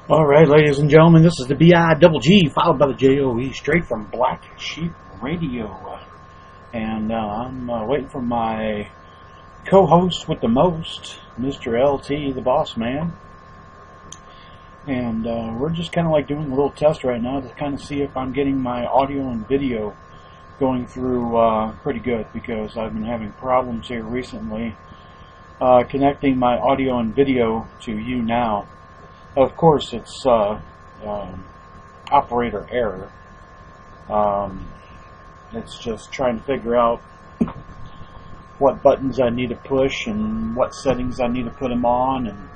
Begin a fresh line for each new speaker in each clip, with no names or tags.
All right, ladies and gentlemen, this is the B-I-double-G, followed by the J-O-E, straight from Black Sheep Radio. And I'm waiting for my co-host with the most, Mr. LT, the boss man. And we're just kind of like doing a little test right now to kind of see if I'm getting my audio and video going through pretty good, because I've been having problems here recently connecting my audio and video to YouNow. Of course, it's operator error. It's just trying to figure out what buttons I need to push and what settings I need to put them on. And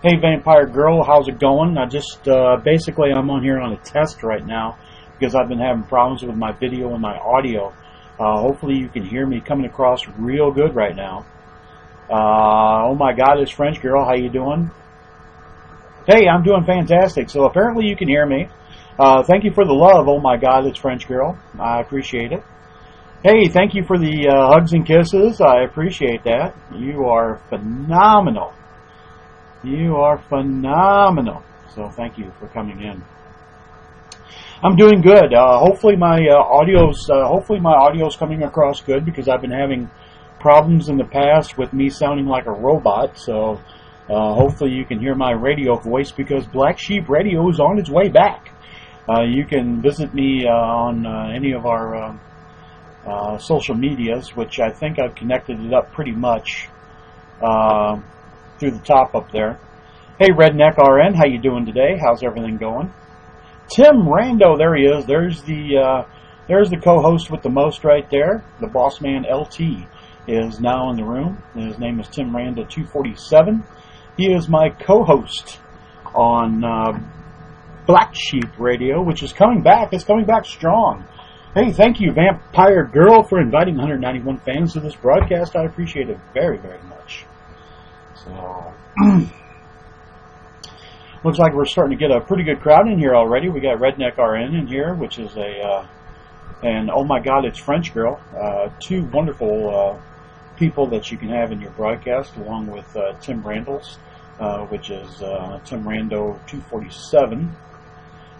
hey, Vampire Girl, how's it going? I just basically I'm on here on a test right now because I've been having problems with my video and my audio. Hopefully, you can hear me coming across real good right now. Oh my God, it's French Girl. How you doing? Hey, I'm doing fantastic. So apparently you can hear me. Thank you for the love. Oh my God, it's French Girl. I appreciate it. Hey, thank you for the hugs and kisses. I appreciate that. You are phenomenal. You are phenomenal. So thank you for coming in. I'm doing good. Hopefully my audio's coming across good, because I've been having problems in the past with me sounding like a robot. So hopefully you can hear my radio voice, because Black Sheep Radio is on its way back. You can visit me on any of our social medias, which I think I've connected it up pretty much through the top up there. Hey, Redneck RN, how you doing today? How's everything going? Tim Rando, there he is. There's the co-host with the most right there. The boss man LT is now in the room. His name is Tim Rando 247. He is my co-host on Black Sheep Radio, which is coming back. It's coming back strong. Hey, thank you, Vampire Girl, for inviting 191 fans to this broadcast. I appreciate it very, very much. So, looks like we're starting to get a pretty good crowd in here already. We got Redneck RN in here, which is and oh my God, it's French Girl. Two wonderful people that you can have in your broadcast, along with Tim Randall's, which is Tim Rando 247.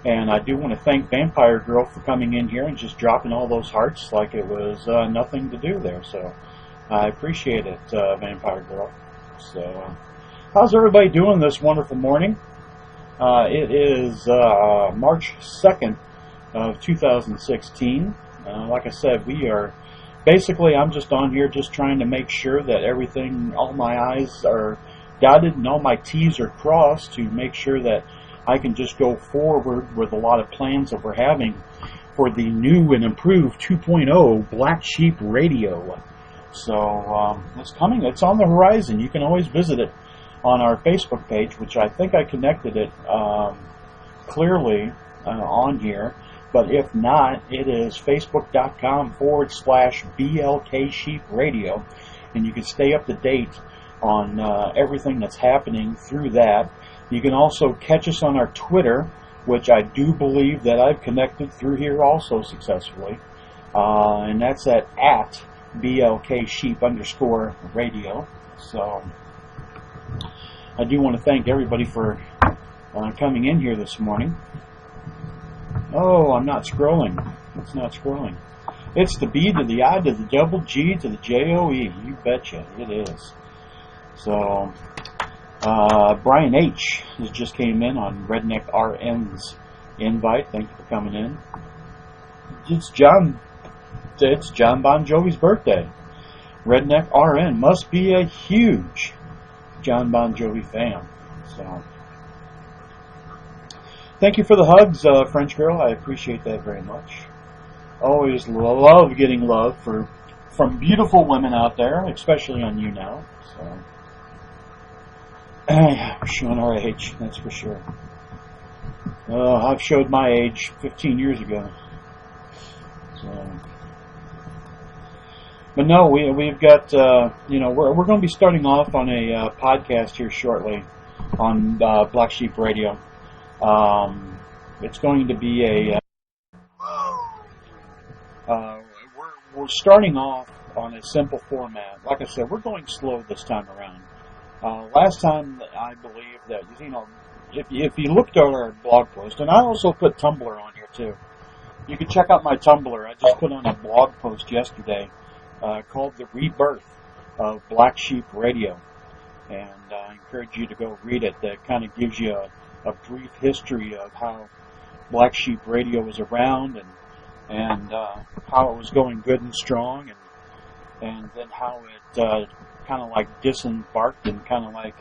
And I do want to thank Vampire Girl for coming in here and just dropping all those hearts like it was nothing to do there. So I appreciate it, Vampire Girl. So how's everybody doing this wonderful morning? It is March 2nd of 2016. Like I said, we are basically, I'm just on here just trying to make sure that everything, all my I's are dotted and all my T's are crossed, to make sure that I can just go forward with a lot of plans that we're having for the new and improved 2.0 Black Sheep Radio. So it's coming. It's on the horizon. You can always visit it on our Facebook page, which I think I connected it clearly on here. But if not, it is facebook.com/BLK Sheep Radio. And you can stay up to date on everything that's happening through that. You can also catch us on our Twitter, which I do believe that I've connected through here also successfully. And that's at BLK Sheep _radio. So I do want to thank everybody for coming in here this morning. Oh, I'm not scrolling. It's not scrolling. It's the B to the I to the double G to the J-O-E. You betcha, it is. So, Brian H. has just came in on Redneck RN's invite. Thank you for coming in. It's John Bon Jovi's birthday. Redneck RN must be a huge John Bon Jovi fan. So, thank you for the hugs, French Girl. I appreciate that very much. Always love getting love from beautiful women out there, especially on YouNow. So, we're showing our age, that's for sure. I've showed my age 15 years ago. So, but no, we've got we're going to be starting off on a podcast here shortly on Black Sheep Radio. It's going to be we're starting off on a simple format. Like I said, we're going slow this time around. Last time, I believe that, if you looked at our blog post, and I also put Tumblr on here too. You can check out my Tumblr. I just put on a blog post yesterday called "The Rebirth of Black Sheep Radio," and I encourage you to go read it. That kind of gives you a brief history of how Black Sheep Radio was around and how it was going good and strong, and then how it kind of like disembarked and kind of like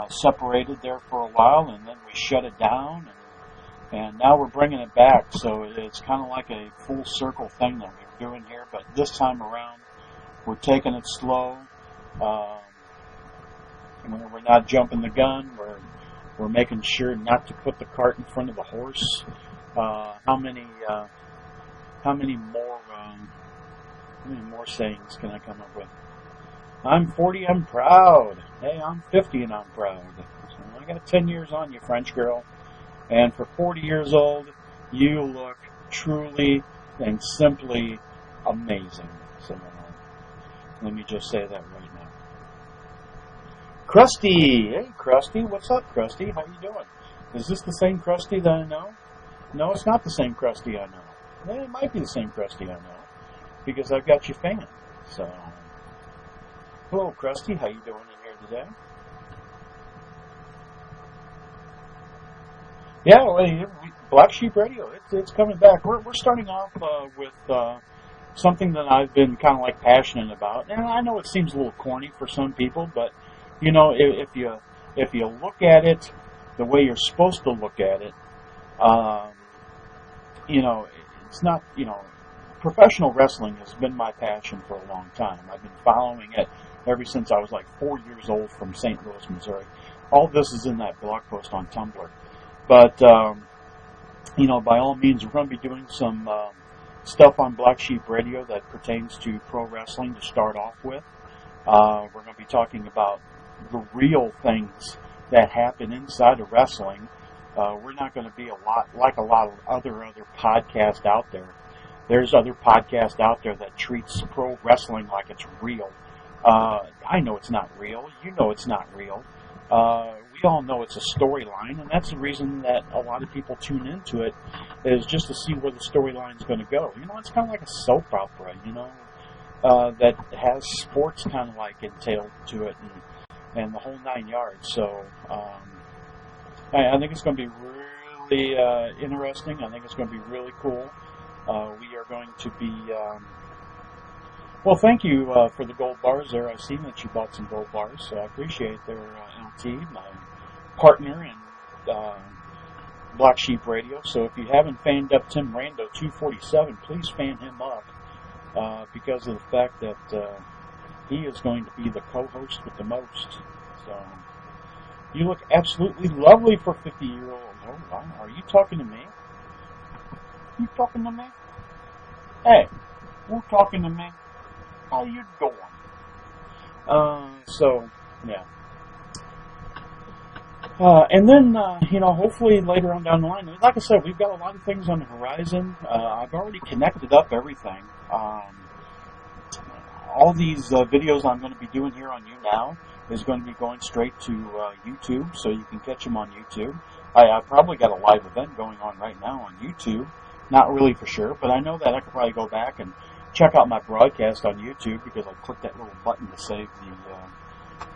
separated there for a while, and then we shut it down, and now we're bringing it back. So it's kind of like a full circle thing that we're doing here, but this time around we're taking it slow. We're not jumping the gun. We're making sure not to put the cart in front of the horse. How many more sayings can I come up with? I'm 40, I'm proud. Hey, I'm 50 and I'm proud. So I got 10 years on you, French girl. And for 40 years old, you look truly and simply amazing. So let me just say that right now. Krusty! Hey, Krusty. What's up, Krusty? How you doing? Is this the same Krusty that I know? No, it's not the same Krusty I know. Yeah, it might be the same Krusty I know, because I've got you fan. So, hello, Krusty. How you doing in here today? Yeah, well, Black Sheep Radio. It's coming back. We're starting off with something that I've been kind of like passionate about, and I know it seems a little corny for some people, but you know, if you look at it the way you're supposed to look at it, you know, it's not, you know, professional wrestling has been my passion for a long time. I've been following it ever since I was like 4 years old from St. Louis, Missouri. All this is in that blog post on Tumblr. But, you know, by all means, we're going to be doing some stuff on Black Sheep Radio that pertains to pro wrestling to start off with. We're going to be talking about the real things that happen inside of wrestling. We're not going to be a lot of other podcasts out there. There's other podcasts out there that treats pro wrestling like it's real. I know it's not real. You know it's not real. We all know it's a storyline, and that's the reason that a lot of people tune into it, is just to see where the storyline's going to go. You know, it's kind of like a soap opera, you know, that has sports kind of like entailed to it, and the whole 9 yards. So I think it's going to be really interesting. I think it's going to be really cool. We are going to be... well, thank you for the gold bars there. I've seen that you bought some gold bars, so I appreciate their LT, my partner in Black Sheep Radio. So if you haven't fanned up Tim Rando 247, please fan him up because of the fact that he is going to be the co-host with the most. So you look absolutely lovely for 50-year-old. Oh, wow. Are you talking to me? You talking to me? Hey, you talking to me? How you doing? So, yeah. And then, you know, hopefully later on down the line, like I said, we've got a lot of things on the horizon. I've already connected up everything. All these videos I'm going to be doing here on YouNow is going to be going straight to YouTube, so you can catch them on YouTube. I probably got a live event going on right now on YouTube. Not really for sure, but I know that I could probably go back and check out my broadcast on YouTube because I clicked that little button to save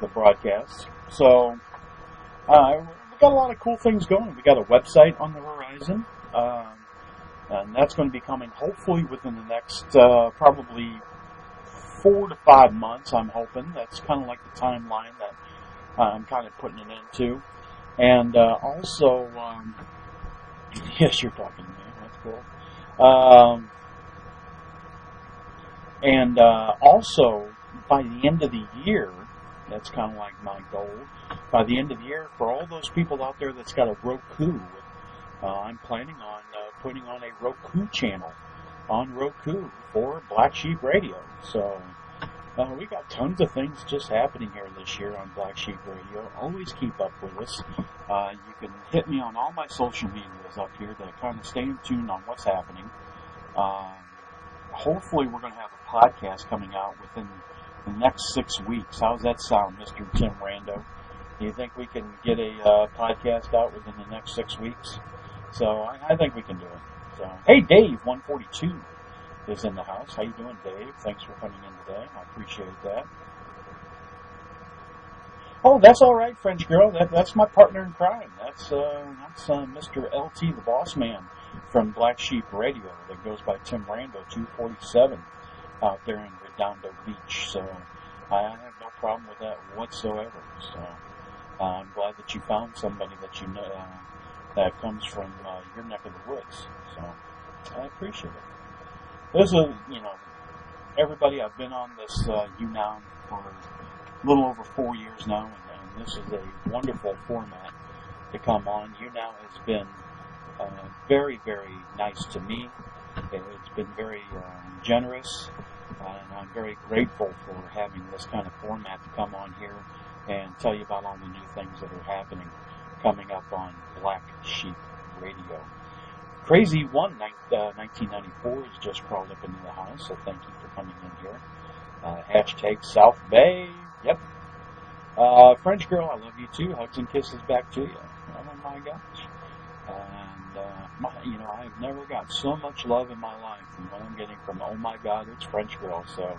the broadcast. So we've got a lot of cool things going. We got a website on the horizon, and that's going to be coming hopefully within the next probably 4 to 5 months. I'm hoping that's kind of like the timeline that I'm kind of putting it into. And also, yes, you're talking to me. That's cool. And also, by the end of the year, that's kind of like my goal, by the end of the year, for all those people out there that's got a Roku, I'm planning on putting on a Roku channel on Roku for Black Sheep Radio. So we got tons of things just happening here this year on Black Sheep Radio. Always keep up with us. You can hit me on all my social medias up here to kind of stay in tune on what's happening. Hopefully we're going to have a podcast coming out within the next 6 weeks. How's that sound, Mr. Tim Rando? Do you think we can get a podcast out within the next 6 weeks? So I think we can do it. So hey, Dave, 142 is in the house. How you doing, Dave? Thanks for coming in today. I appreciate that. Oh, that's all right, French girl. That's my partner in crime. That's Mr. LT, the boss man from Black Sheep Radio that goes by Tim Rando 247 out there in Redondo Beach. So I have no problem with that whatsoever. So I'm glad that you found somebody that you know that comes from your neck of the woods. So I appreciate it. There's everybody. I've been on this YouNow for a little over 4 years now, and this is a wonderful format to come on. YouNow has been very, very nice to me. It's been very generous, and I'm very grateful for having this kind of format to come on here and tell you about all the new things that are happening coming up on Black Sheep Radio. Crazy One 1994 has just crawled up into the house, so thank you for coming in here. Hashtag South Bay. Yep. French girl, I love you too. Hugs and kisses back to you. Oh my gosh. And I've never got so much love in my life than what I'm getting from, oh my God, it's French girl. So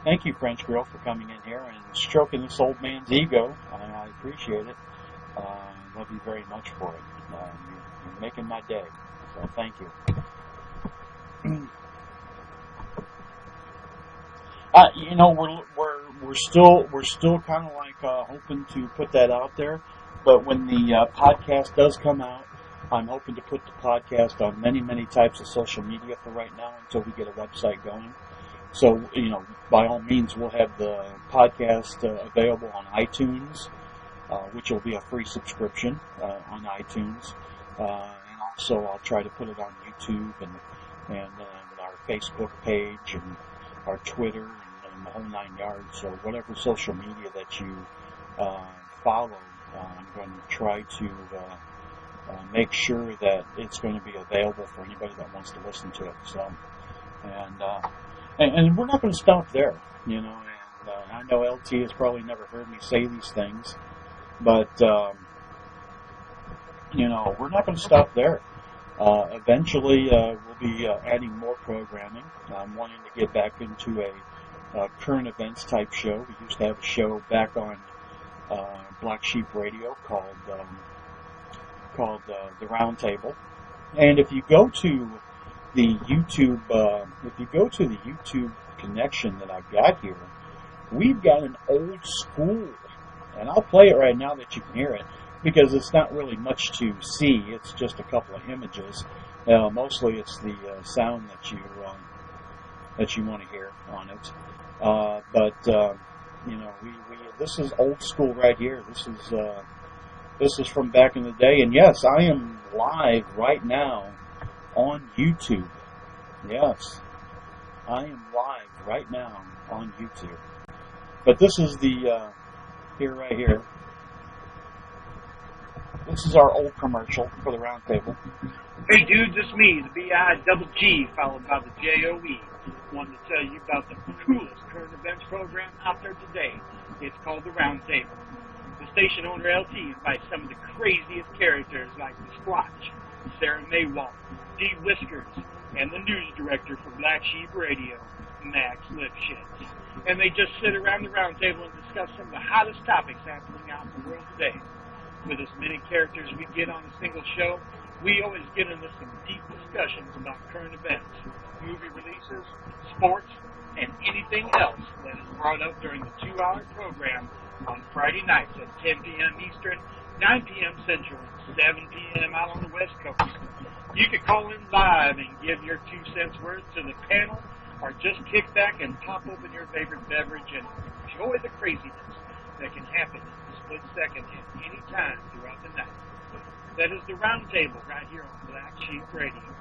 thank you, French girl, for coming in here and stroking this old man's ego. I appreciate it. I love you very much for it. You're making my day. So thank you. We're still kind of like hoping to put that out there, but when the podcast does come out, I'm hoping to put the podcast on many types of social media for right now until we get a website going. So by all means, we'll have the podcast available on iTunes, which will be a free subscription on iTunes. And also, I'll try to put it on YouTube and our Facebook page and our Twitter and the whole 9 yards. So whatever social media that you follow, I'm going to try to make sure that it's going to be available for anybody that wants to listen to it. So, and we're not going to stop there, And I know LT has probably never heard me say these things, but we're not going to stop there. Eventually, we'll be adding more programming. I'm wanting to get back into a current events type show. We used to have a show back on Black Sheep Radio called The Roundtable. And if you go to the YouTube connection that I've got here, we've got an old school, and I'll play it right now that you can hear it, because it's not really much to see. It's just a couple of images. Mostly it's the sound that you want to hear on it. But this is old school right here. This is from back in the day. And yes, I am live right now on YouTube. Yes, I am live right now on YouTube. But this is the right here. This is our old commercial for the Roundtable.
Hey dudes, it's me, the B-I-double-G, followed by the J-O-E. Wanted to tell you about the coolest current events program out there today. It's called the Roundtable. The station owner LT invites some of the craziest characters like the Squatch, Sarah Maywalt, Dee Whiskers, and the news director for Black Sheep Radio, Max Lipschitz. And they just sit around the roundtable and discuss some of the hottest topics happening out in the world today. With as many characters we get on a single show, we always get into some deep discussions about current events, movie releases, sports, and anything else that is brought up during the 2-hour program on Friday nights at 10 p.m. Eastern, 9 p.m. Central, and 7 p.m. out on the West Coast. You can call in live and give your 2 cents worth to the panel, or just kick back and pop open your favorite beverage and enjoy the craziness that can happen in a split second at any time throughout the night. That is the Roundtable right here on Black Sheep Radio.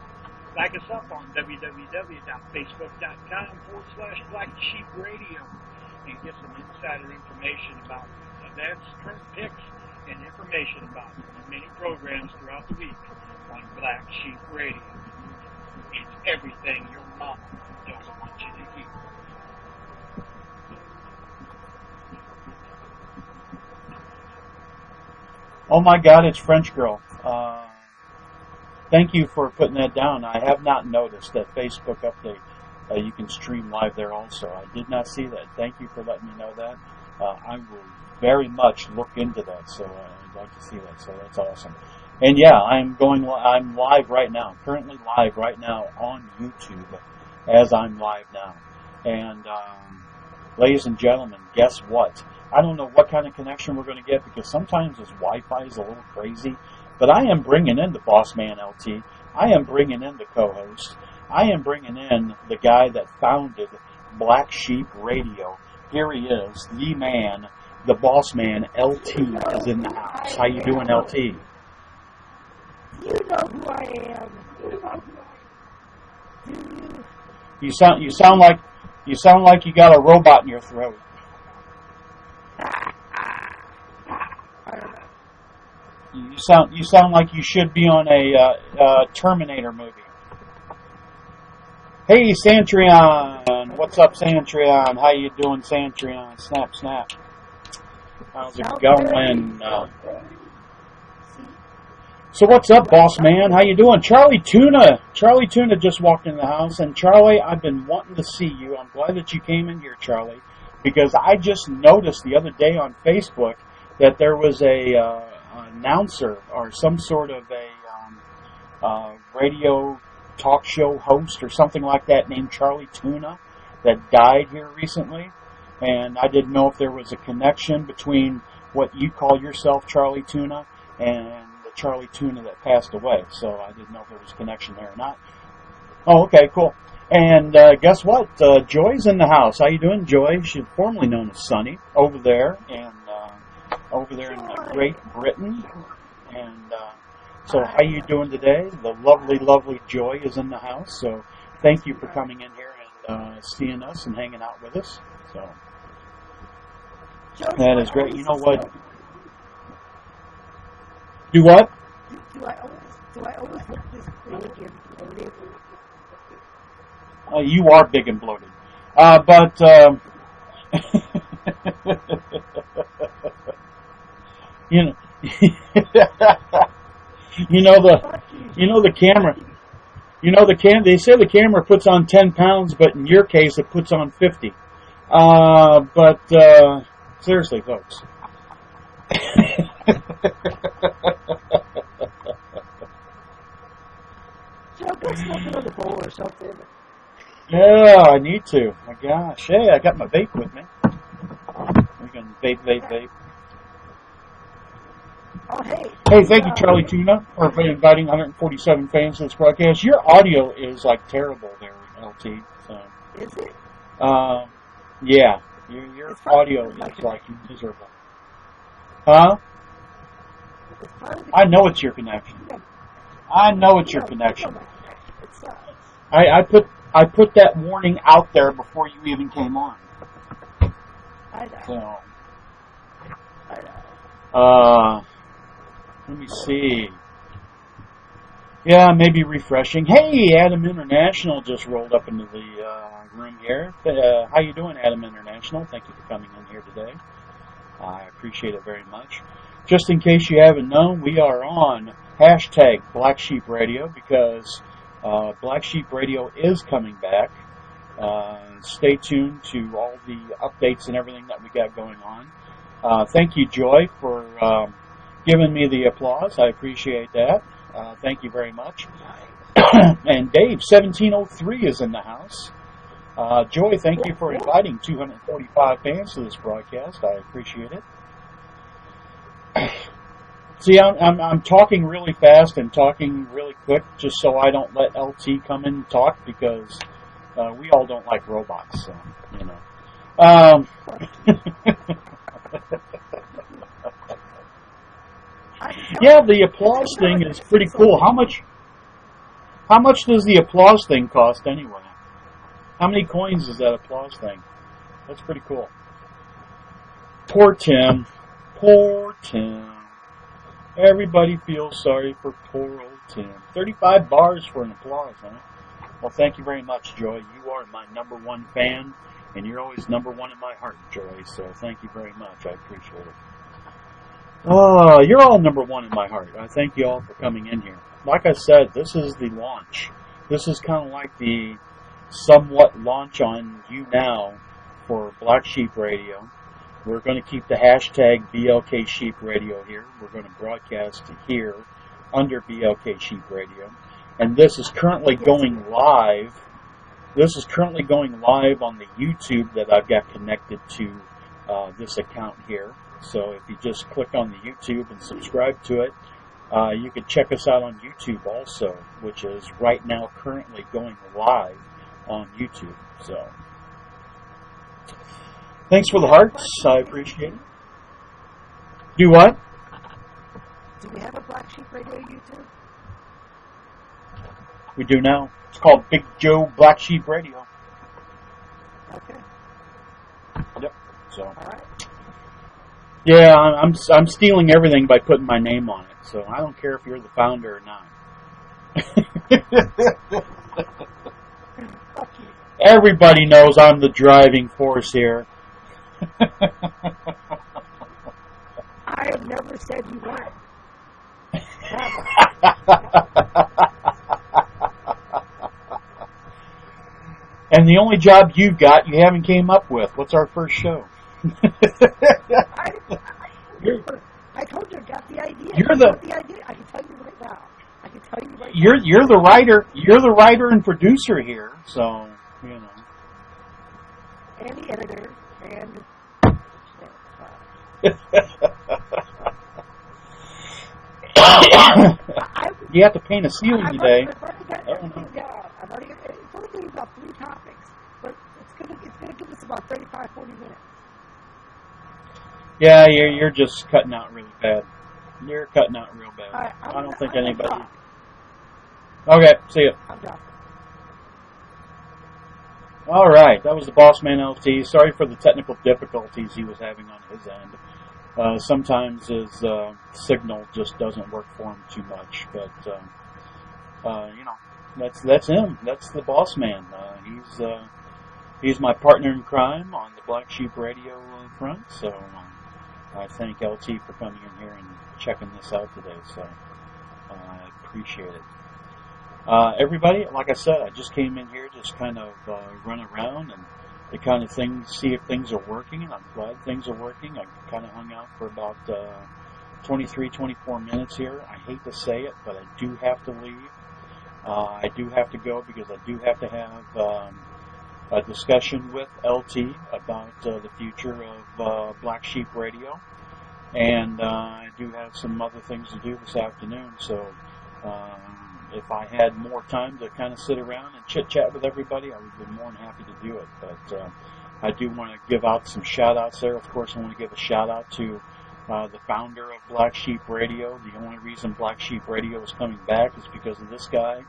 Like us up on www.facebook.com/Black Sheep Radio and get some insider information about events, current picks, and information about the many programs throughout the week on Black Sheep Radio. It's everything your mama doesn't want you to hear.
Oh my God, it's French Girl. Thank you for putting that down. I have not noticed that Facebook update. You can stream live there also. I did not see that. Thank you for letting me know that. I will very much look into that. So I'd like to see that. So that's awesome. And yeah, I'm live right now. Currently live right now on YouTube as I'm live now. And ladies and gentlemen, guess what? I don't know what kind of connection we're going to get because sometimes this Wi-Fi is a little crazy. But I am bringing in the Boss Man LT. I am bringing in the co-host. I am bringing in the guy that founded Black Sheep Radio. Here he is, the man, the Boss Man LT is in the house. How you doing, LT?
You know who I am.
You sound like you got a robot in your throat. You sound like you should be on a Terminator movie. Hey, Santrion, what's up, Santrion? How you doing, Santrion? Snap, snap. How's it going? So what's up, boss man? How you doing? Charlie Tuna just walked in the house, and Charlie, I've been wanting to see you. I'm glad that you came in here, Charlie, because I just noticed the other day on Facebook that there was a announcer or some sort of a radio talk show host or something like that named Charlie Tuna that died here recently, and I didn't know if there was a connection between what you call yourself, Charlie Tuna, and the Charlie Tuna that passed away. So I didn't know if there was a connection there or not. Oh, okay, cool. And guess what? Joy's in the house. How you doing, Joy? She's formerly known as Sunny over there in Great Britain. And so how you doing today? The lovely, lovely Joy is in the house. So thank you for coming in here and seeing us and hanging out with us. So that is great. You know what? Do what?
Do I always look this big and bloated?
You are big and bloated. But you know, the camera. They say the camera puts on 10 pounds, but in your case, it puts on 50. But seriously, folks.
Joe, go smoke another bowl or something.
Yeah, I need to. My gosh. Hey, I got my vape with me. We can vape.
Oh, hey.
Hey, thank you, Charlie Tuna, for inviting 147 fans to this broadcast. Your audio is, like, terrible there, LT. So.
Is it?
Yeah. Your audio is, like, miserable. Huh? I know it's your connection. I know it's your connection. I put that warning out there before you even came on.
I know.
So,
I know.
let me see. Yeah, maybe refreshing. Hey, Adam International just rolled up into the room here. How you doing, Adam International? Thank you for coming in here today. I appreciate it very much. Just in case you haven't known, we are on hashtag Black Sheep Radio because Black Sheep Radio is coming back. Stay tuned to all the updates and everything that we got going on. Thank you, Joy, for giving me the applause. I appreciate that. Thank you very much. And Dave, 1703 is in the house. Joy, thank you for inviting 245 fans to this broadcast. I appreciate it. See, I'm talking really fast and talking really quick just so I don't let LT come in and talk because we all don't like robots, so, you know. Yeah, the applause thing is pretty cool. How much does the applause thing cost anyway? How many coins is that applause thing? That's pretty cool. Poor Tim. Poor Tim. Everybody feels sorry for poor old Tim. 35 bars for an applause, huh? Well, thank you very much, Joy. You are my number one fan, and you're always number one in my heart, Joy. So thank you very much. I appreciate it. You're all number one in my heart. I thank you all for coming in here. Like I said, this is the launch. This is kind of like the somewhat launch on YouNow for Black Sheep Radio. We're going to keep the hashtag BLK Sheep Radio here. We're going to broadcast here under BLK Sheep Radio. And this is currently going live. This is currently going live on the YouTube that I've got connected to this account here. So if you just click on the YouTube and subscribe to it, you can check us out on YouTube also, which is right now currently going live on YouTube. So thanks for the hearts. I appreciate it. Do what?
Do we have a Black Sheep Radio YouTube?
We do now. It's called Big Joe Black Sheep Radio.
Okay.
Yep. So.
All right.
Yeah, I'm stealing everything by putting my name on it. So I don't care if you're the founder or not. Everybody knows I'm the driving force here.
I have never said you weren't.
And the only job you've got, you haven't came up with. What's our first show?
I told you I got the idea.
You're the
idea. I can tell you right now. I can tell you right
you're
now.
you're the writer. You're the writer and producer here. So you know.
And the editor and.
You have to paint a ceiling today.
I've already got, it's only going to be about 3 topics, but it's going to give us about 35, 40 minutes.
Yeah, you're just cutting out really bad. You're cutting out real bad. I don't think anybody. Okay, see ya.
I'm done.
All right, that was the Boss Man LT. Sorry for the technical difficulties he was having on his end. Sometimes his signal just doesn't work for him too much, but you know, that's him. That's the Boss Man. He's my partner in crime on the Black Sheep Radio front. So I thank LT for coming in here and checking this out today. So I appreciate it. Everybody, like I said, I just came in here just kind of run around and the kind of things, see if things are working, and I'm glad things are working. I kind of hung out for about 23, 24 minutes here. I hate to say it, but I do have to leave. I do have to go because I do have to have a discussion with LT about the future of Black Sheep Radio. And I do have some other things to do this afternoon, so if I had more time to kind of sit around and chit-chat with everybody, I would be more than happy to do it. But I do want to give out some shout-outs there. Of course, I want to give a shout-out to the founder of Black Sheep Radio. The only reason Black Sheep Radio is coming back is because of this guy.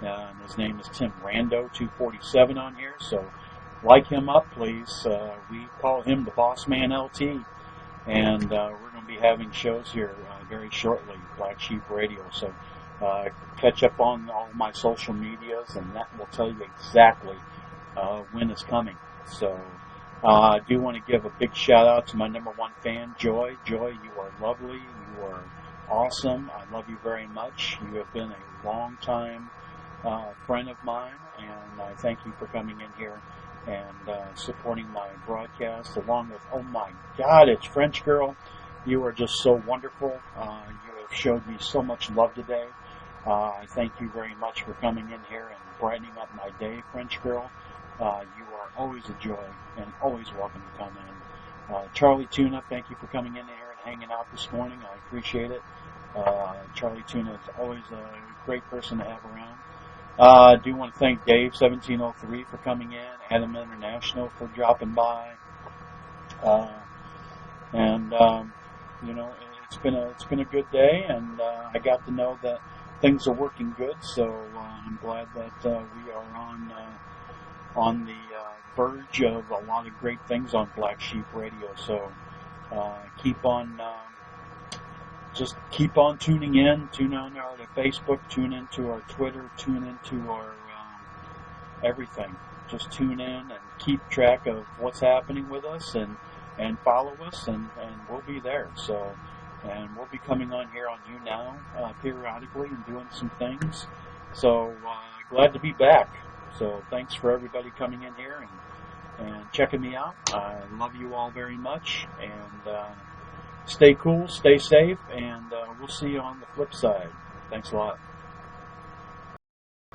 And his name is Tim Rando, 247 on here. So like him up, please. We call him the Boss Man LT. And we're going to be having shows here very shortly, Black Sheep Radio. So catch up on all my social medias, and that will tell you exactly when it's coming. So I do want to give a big shout out to my number one fan, Joy. Joy, you are lovely. You are awesome. I love you very much. You have been a long time friend of mine, and I thank you for coming in here and supporting my broadcast, along with, oh my God, it's French Girl. You are just so wonderful. You have showed me so much love today. I thank you very much for coming in here and brightening up my day, French Girl. You are always a joy and always welcome to come in. Charlie Tuna, thank you for coming in here and hanging out this morning. I appreciate it. Charlie Tuna is always a great person to have around. I do want to thank Dave 1703 for coming in, Adam International for dropping by, and you know, it's been a good day, and I got to know that things are working good. So I'm glad that we are on the verge of a lot of great things on Black Sheep Radio. So keep on. Just keep on tuning in. Tune on our Facebook. Tune into our Twitter. Tune into our everything. Just tune in and keep track of what's happening with us and follow us, and we'll be there. So and we'll be coming on here on YouNow periodically and doing some things. So glad to be back. So thanks for everybody coming in here and checking me out. I love you all very much, and stay cool, stay safe, and we'll see you on the flip side. Thanks a lot.